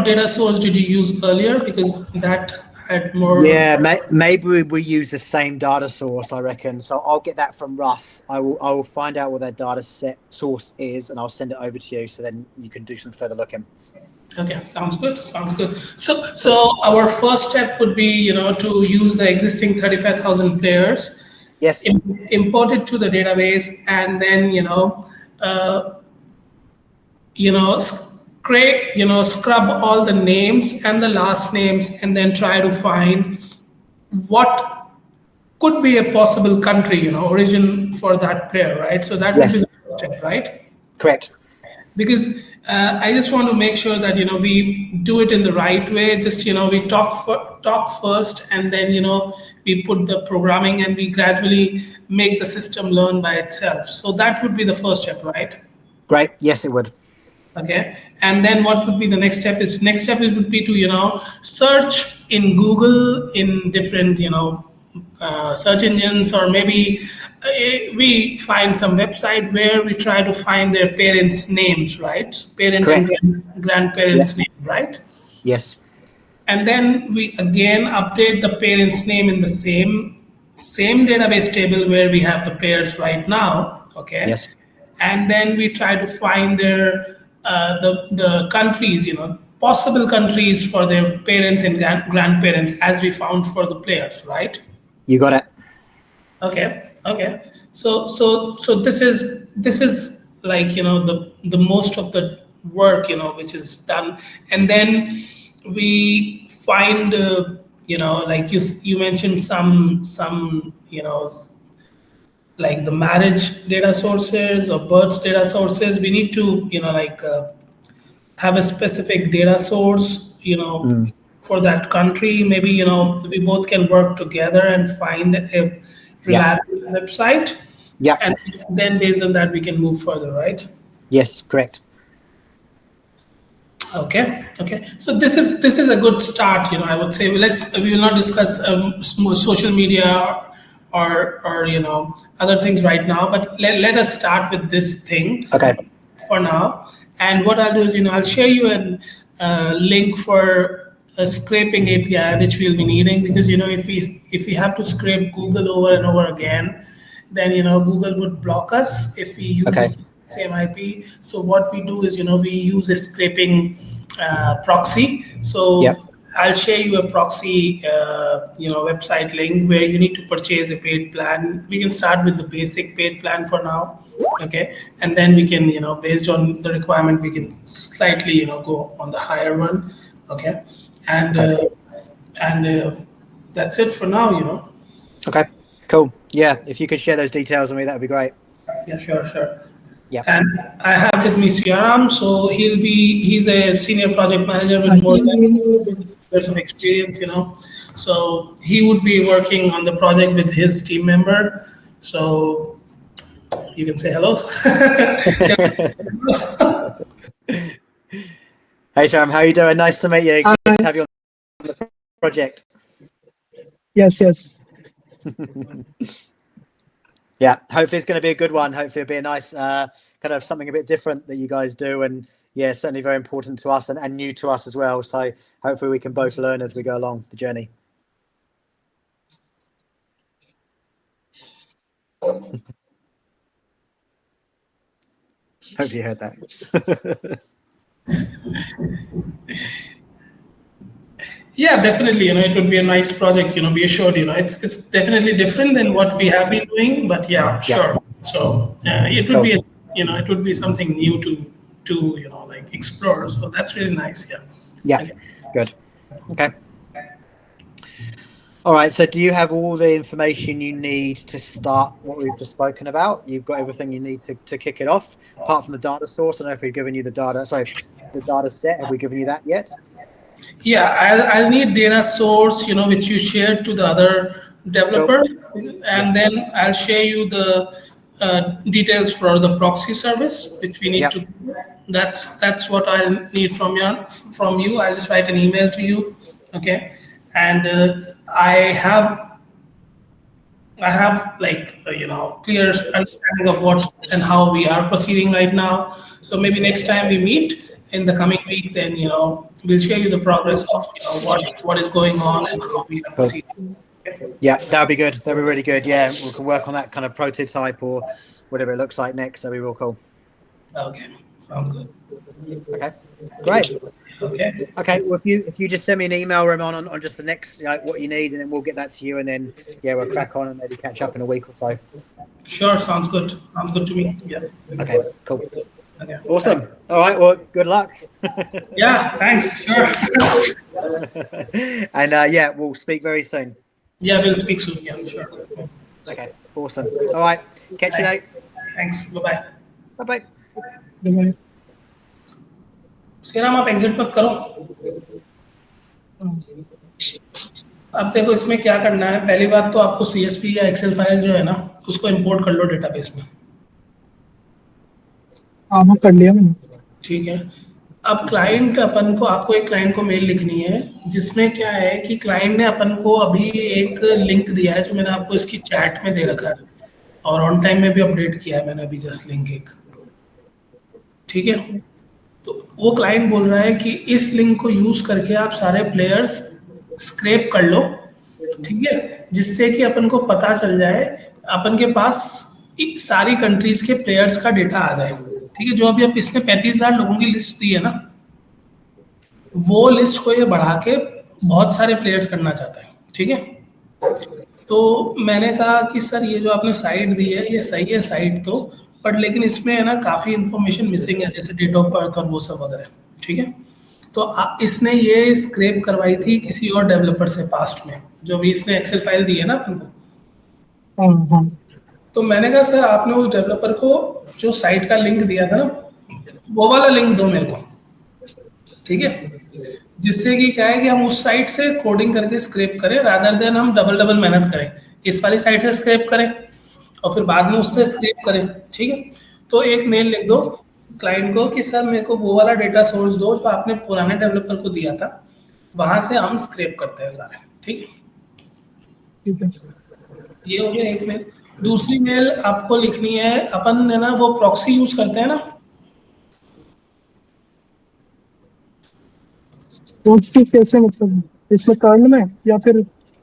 data source did you use earlier? Because that had more. Yeah, maybe we use the same data source, I reckon. So I'll get that from Russ. I will find out what that data set source is, and I'll send it over to you. So then you can do some further looking. Okay, sounds good. Sounds good. So our first step would be, to use the existing 35,000 players, Yes. import it to the database, and then scrub all the names and the last names, and then try to find what could be a possible country, origin for that player, right? So that would be Yes. the first step, right? Correct. Because I just want to make sure that we do it in the right way. Just we talk first, and then we put the programming, and we gradually make the system learn by itself. So that would be the first step, right? Great. Yes, it would. Okay, and then what would be the next step? It would be to search in Google in different search engines, or maybe we find some website where we try to find their parents' names, right? Parent Correct. and grandparents' Yeah. name, right? Yes. And then we again update the parents' name in the same database table where we have the players right now. Okay. Yes. And then we try to find their the countries, possible countries for their parents and grandparents, as we found for the players, right? You got it. Okay. So this is like the most of the work which is done, and then we find like you mentioned some like the marriage data sources or birth data sources. We need to have a specific data source for that country. Maybe we both can work together and find a reliable website. Yeah. And then based on that we can move further, right? Yes. Correct. Okay. So this is a good start. I would say we will not discuss social media or other things right now, but let us start with this thing. Okay. For now. And what I'll do is I'll share you a link for a scraping API which we'll be needing, because if we have to scrape Google over and over again, then Google would block us if we use the same IP. So what we do is we use a scraping proxy. So Yep. I'll share you a proxy website link where you need to purchase a paid plan. We can start with the basic paid plan for now. Okay, and then we can based on the requirement we can slightly go on the higher one. Okay, and that's it for now. Okay. Cool. Yeah. If you could share those details with me, that would be great. Yeah, sure. Yeah. And I have with me Siaram, so he's a senior project manager with more than years of experience. So he would be working on the project with his team member. So you can say hello. Hey, Sharam, how are you doing? Nice to meet you. Good to have you on the project. Yes. Yeah, hopefully it's going to be a good one. Hopefully it'll be a nice kind of something a bit different that you guys do. And yeah, certainly very important to us and new to us as well. So hopefully we can both learn as we go along the journey. Hopefully you heard that. Yeah, definitely. It would be a nice project. Be assured. It's definitely different than what we have been doing. But yeah, sure. So it would be it would be something new to explore. So that's really nice. Yeah. Yeah. Okay. Good. Okay. All right. So do you have all the information you need to start what we've just spoken about? You've got everything you need to kick it off, apart from the data source. I don't know if we've given you the data. Sorry, the data set. Have we given you that yet? Yeah, I'll need data source, which you shared to the other developer, and then I'll share you the details for the proxy service, which we need to. That's what I'll need from you. I'll just write an email to you, okay? And I have like clear understanding of what and how we are proceeding right now. So maybe next time we meet, in the coming week, then we'll share you the progress of what is going on and how we are proceeding. Yeah, that'll be good. That'll be really good. Yeah, we can work on that kind of prototype or whatever it looks like next. That'll be real cool. Okay, sounds good. Okay, great. Okay. Okay, well, if you just send me an email, Ramon, on just the next what you need, and then we'll get that to you, and then we'll crack on and maybe catch up in a week or so. Sure, sounds good. Sounds good to me. Yeah. Okay, cool. Okay. Awesome. All right. Well, good luck. Yeah. Thanks. Sure. And we'll speak very soon. Yeah, we'll speak soon. Yeah, sure. Okay. Awesome. All right. Catch you later. Thanks. Bye bye. Bye bye. Bye-bye. Shriram आप exit मत करो। अब देखो इसमें क्या करना है। पहली बात तो आपको CSV या एक्सेल फाइल जो है ना उसको इंपोर्ट कर लो डेटाबेस में। हाँ हाँ कर लिया मैंने। ठीक है। अब क्लाइंट अपन को आपको एक क्लाइंट को मेल लिखनी है जिसमें क्या है कि क्लाइंट ने अपन को अभी एक लिंक दिया है जो मैंने आपको इसकी चैट में दे रखा है और ऑन टाइम में भी अपडेट किया है मैंने अभी जस्ट लिंक एक। ठीक है। तो वो क्लाइंट बोल रहा है कि इस लिंक को यूज करके आप सारे प्लेयर्स स्क्रैप कर लो। ठीक है। जिससे कि अपन को पता चल जाए अपन के पास सारी कंट्रीज के प्लेयर्स का डेटा आ जाए। ठीक है। जो अभी अब इसने 35,000 लोगों की लिस्ट दी है ना वो लिस्ट को ये बढ़ा के बहुत सारे प्लेयर्स करना चाहता है। ठीक है। तो मैंने कहा कि सर ये जो आपने साइट दी है ये सही है साइट तो बट लेकिन इसमें है ना काफ़ी इन्फॉर्मेशन मिसिंग है जैसे डेट ऑफ बर्थ और वो सब वगैरह। ठीक है। तो इसने ये स्क्रैप करवाई थी किसी और डेवलपर से पास्ट में जो भी इसने एक्सेल फाइल दी है ना अपन को। हाँ हाँ तो मैंने कहा सर आपने उस डेवलपर को जो साइट का लिंक दिया था ना वो वाला लिंक दो मेरे को। ठीक है। जिससे कि क्या है कि हम उस साइट से कोडिंग करके स्क्रैप करें रादर देन हम डबल मेहनत करें इस वाली साइट से स्क्रैप करें और फिर बाद में उससे स्क्रैप करें। ठीक है। तो एक मेल लिख दो क्लाइंट को कि सर मेरे को वो वाला डेटा सोर्स दो जो आपने पुराने डेवलपर को दिया था वहां से हम स्क्रैप करते हैं सारे। ठीक है। ठीक है। ये हो गया एक मेल। दूसरी मेल आपको लिखनी है अपन है ना वो प्रॉक्सी यूज करते हैं ना प्रॉक्सी कैसे मतलब इसमें कर्ल में या फिर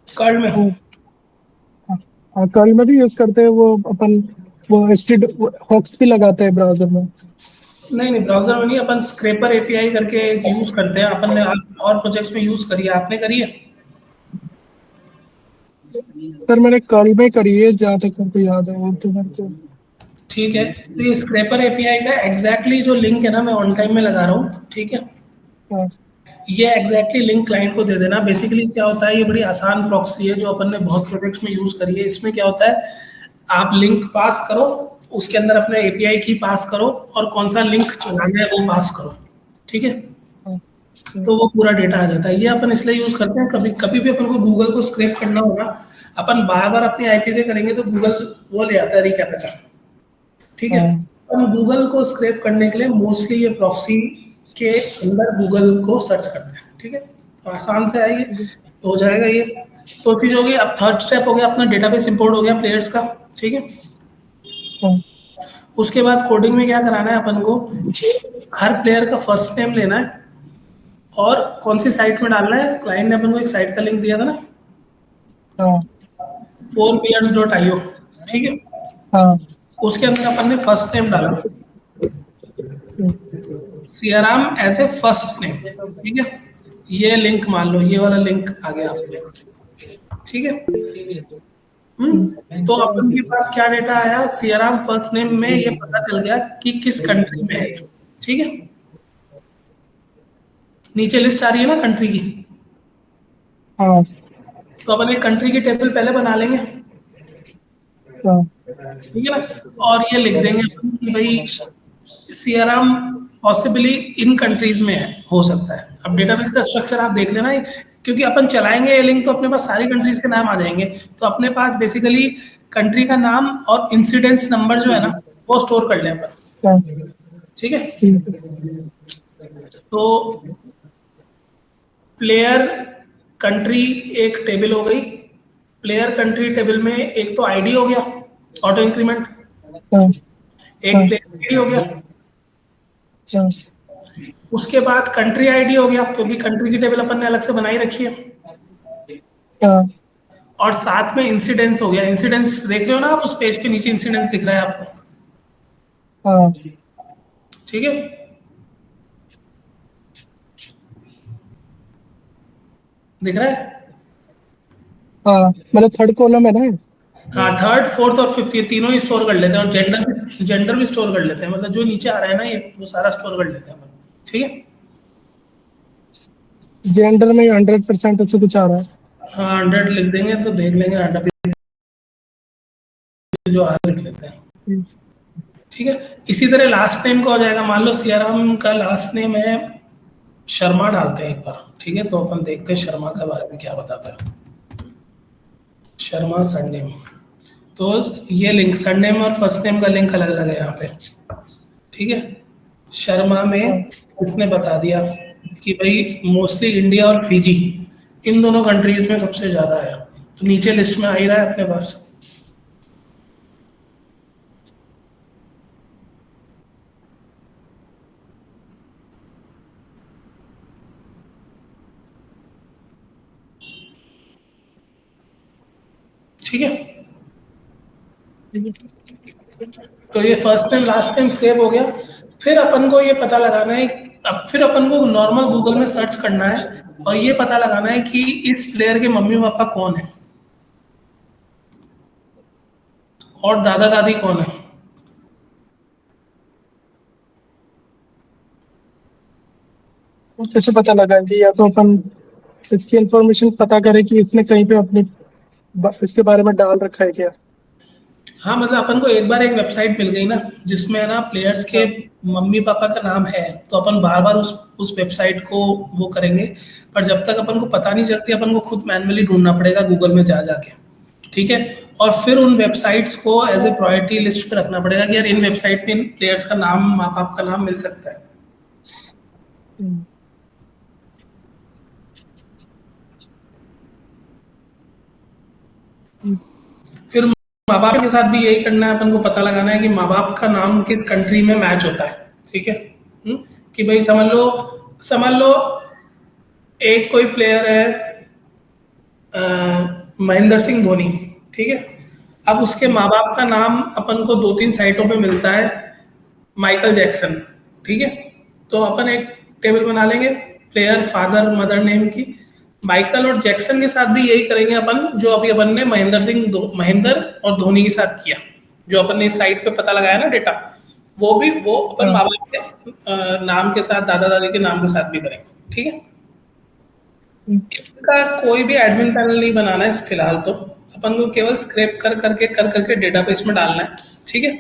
कर्ल में। हाँ कर्ल में भी यूज करते हैं वो अपन वो एसटी हॉक्स भी लगाते हैं ब्राउजर में। नहीं ब्राउजर में नहीं अपन स्क्रैपर एपीआई करके यूज करते हैं अपन ने और प्रोजेक्ट्स में यूज करी है आपने करी है। सर मैंने कर्ल में करी है जहाँ तक हमको याद है वो तो मेरे को। ठीक है। तो ये स्क्रैपर एपीआई का एग्जैक्टली जो लिंक है ना मैं ऑन टाइम में लगा रहा हूँ। ठीक है। हाँ ये एग्जैक्टली लिंक क्लाइंट को दे देना। बेसिकली क्या होता है ये बड़ी आसान प्रॉक्सी है जो अपन ने बहुत प्रोजेक्ट्स में यूज करी है। इसमें क्या होता है आप लिंक पास करो उसके अंदर अपने एपीआई की पास करो और कौन सा लिंक चलाना है वो पास करो। ठीक है। तो वो पूरा डेटा आ जाता है। ये अपन इसलिए यूज करते हैं कभी कभी भी अपन को गूगल को स्क्रैप करना होगा अपन बार बार अपनी आईपी से करेंगे तो गूगल वो ले आता है रिकैप्चा। ठीक है। हम गूगल को स्क्रैप करने के लिए मोस्टली ये प्रॉक्सी के अंदर गूगल को सर्च करते हैं। ठीक है। तो आसान से आइए हो जाएगा ये। तो चीज हो गई। अब थर्ड स्टेप हो गया अपना डेटाबेस इंपोर्ट हो गया प्लेयर्स का। ठीक है। उसके बाद कोडिंग में क्या कराना है अपन को हर प्लेयर का फर्स्ट नेम लेना है और कौन सी साइट में डालना है। क्लाइंट ने अपन को एक साइट का लिंक दिया था ना 4beards.io। ठीक है। हाँ उसके अंदर अपन ने फर्स्ट नेम डाला Siyaram as a first name. ठीक है। ये लिंक मान लो ये वाला लिंक आ गया आपके पास। ठीक है। तो अपन के पास क्या डेटा आया सियाराम फर्स्ट नेम में ये पता चल गया कि किस कंट्री में है। ठीक है। नीचे लिस्ट आ रही है ना कंट्री की। हाँ तो अपन एक कंट्री की टेबल पहले बना लेंगे। हाँ ठीक है ना। और ये लिख देंगे अपन कि भाई सियाराम पॉसिबली इन कंट्रीज में है हो सकता है। अब डेटाबेस का स्ट्रक्चर आप देख लेना क्योंकि अपन चलाएंगे ये लिंक तो अपने पास सारी कंट्रीज के नाम आ जाएंगे। तो अपने पास बेसिकली कंट्री का नाम और इंसिडेंस नंबर जो है ना वो स्टोर कर लें अपन। ठीक है। तो प्लेयर कंट्री एक टेबल हो गई। प्लेयर कंट्री टेबल में एक तो आईडी हो गया ऑटो इंक्रीमेंट एक प्लेयर आईडी हो गया। उसके बाद कंट्री आईडी हो गया, क्योंकि कंट्री की टेबल अपन ने अलग से बनाई रखी है। हाँ और साथ में इंसिडेंस हो गया। इंसिडेंस देख रहे हो ना आप, उस पेज पे नीचे इंसिडेंस दिख रहा है आपको, हाँ ठीक है। दिख रहा है? हाँ, मतलब थर्ड कॉलम है ना। हाँ, थर्ड फोर्थ और फिफ्थ ये तीनों ही स्टोर कर लेते हैं, और जेंडर भी स्टोर कर लेते हैं, मतलब जो नीचे आ रहा है ना ये, वो सारा स्टोर कर लेते हैं अपन, ठीक है। जेंडर में 100% ऐसे कुछ आ रहा है। हाँ, 100 लिख देंगे तो देख लेंगे, 100 जो आ रहा है लिख लेते हैं, हम्म, ठीक है। इसी तरह लास्ट नेम का हो जाएगा। मान लो सियाराम का लास्ट नेम है शर्मा, डालते हैं एक बार, ठीक है। तो अपन देखते हैं शर्मा के बारे में क्या बताता है। शर्मा सरनेम, तो ये लिंक सरनेम और फर्स्ट नेम का लिंक अलग अलग है यहाँ पे, ठीक है। शर्मा हाँ, में इसने बता दिया कि भाई मोस्टली इंडिया और फिजी, इन दोनों कंट्रीज में सबसे ज्यादा है, तो नीचे लिस्ट में आ ही रहा है अपने पास। ठीक है, ठीक है। तो ये first name last name save हो गया। फिर अपन को ये पता लगाना है, अब फिर अपन को नॉर्मल गूगल में सर्च करना है और ये पता लगाना है कि इस प्लेयर के मम्मी पापा कौन है और दादा दादी कौन है। वो कैसे पता लगाएंगे? या तो अपन इसकी इंफॉर्मेशन पता करें कि इसने कहीं पे अपने इसके बारे में डाल रखा है क्या। हाँ, मतलब अपन को एक बार एक वेबसाइट मिल गई ना, जिसमें है ना प्लेयर्स के हाँ, मम्मी पापा का नाम है, तो अपन बार बार उस वेबसाइट को वो करेंगे। पर जब तक अपन को पता नहीं चलती, अपन को खुद मैन्युअली ढूंढना पड़ेगा गूगल में जा जाके, ठीक है। और फिर उन वेबसाइट्स को एज ए प्रायोरिटी लिस्ट पे रखना पड़ेगा कि यार इन वेबसाइट पे इन प्लेयर्स का नाम, माँ बाप का नाम मिल सकता है। हम्म, हम्म, फिर माँ बाप के साथ भी यही करना है, अपन को पता लगाना है कि माँ बाप का नाम किस कंट्री में मैच होता है, ठीक है। कि भाई समझ लो एक कोई प्लेयर है महेंद्र सिंह धोनी, ठीक है। अब उसके माँ बाप का नाम अपन को 2-3 साइटों पे मिलता है, माइकल जैक्सन, ठीक है। तो अपन एक टेबल बना लेंगे प्लेयर फादर मदर नेम की, माइकल और जैक्सन के साथ भी यही करेंगे अपन, जो अभी अपन ने महेंद्र और धोनी के साथ किया, जो अपन ने इस साइट पे पता लगाया ना डेटा, वो अपन हाँ, माँ बाप के नाम के साथ, दादा दादी के नाम के साथ भी करेंगे, ठीक है। हम्म, इसका कोई भी एडमिन पैनल नहीं बनाना है इस फिलहाल, तो अपन को केवल स्क्रैप कर करके डेटाबेस में डालना है, ठीक है।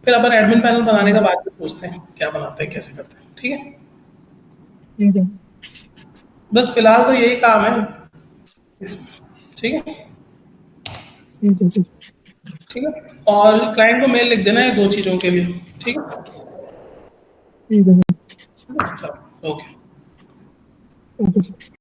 फिर अपन एडमिन पैनल बनाने का बाद में सोचते हैं क्या बनाते हैं, कैसे करते हैं, ठीक है। ठीक है। बस फिलहाल तो यही काम है इस, ठीक है। ठीक है। ठीक है, और क्लाइंट को मेल लिख देना है 2 चीज़ों के लिए, ठीक है। ठीक है। चलो, ओके। Okay sir.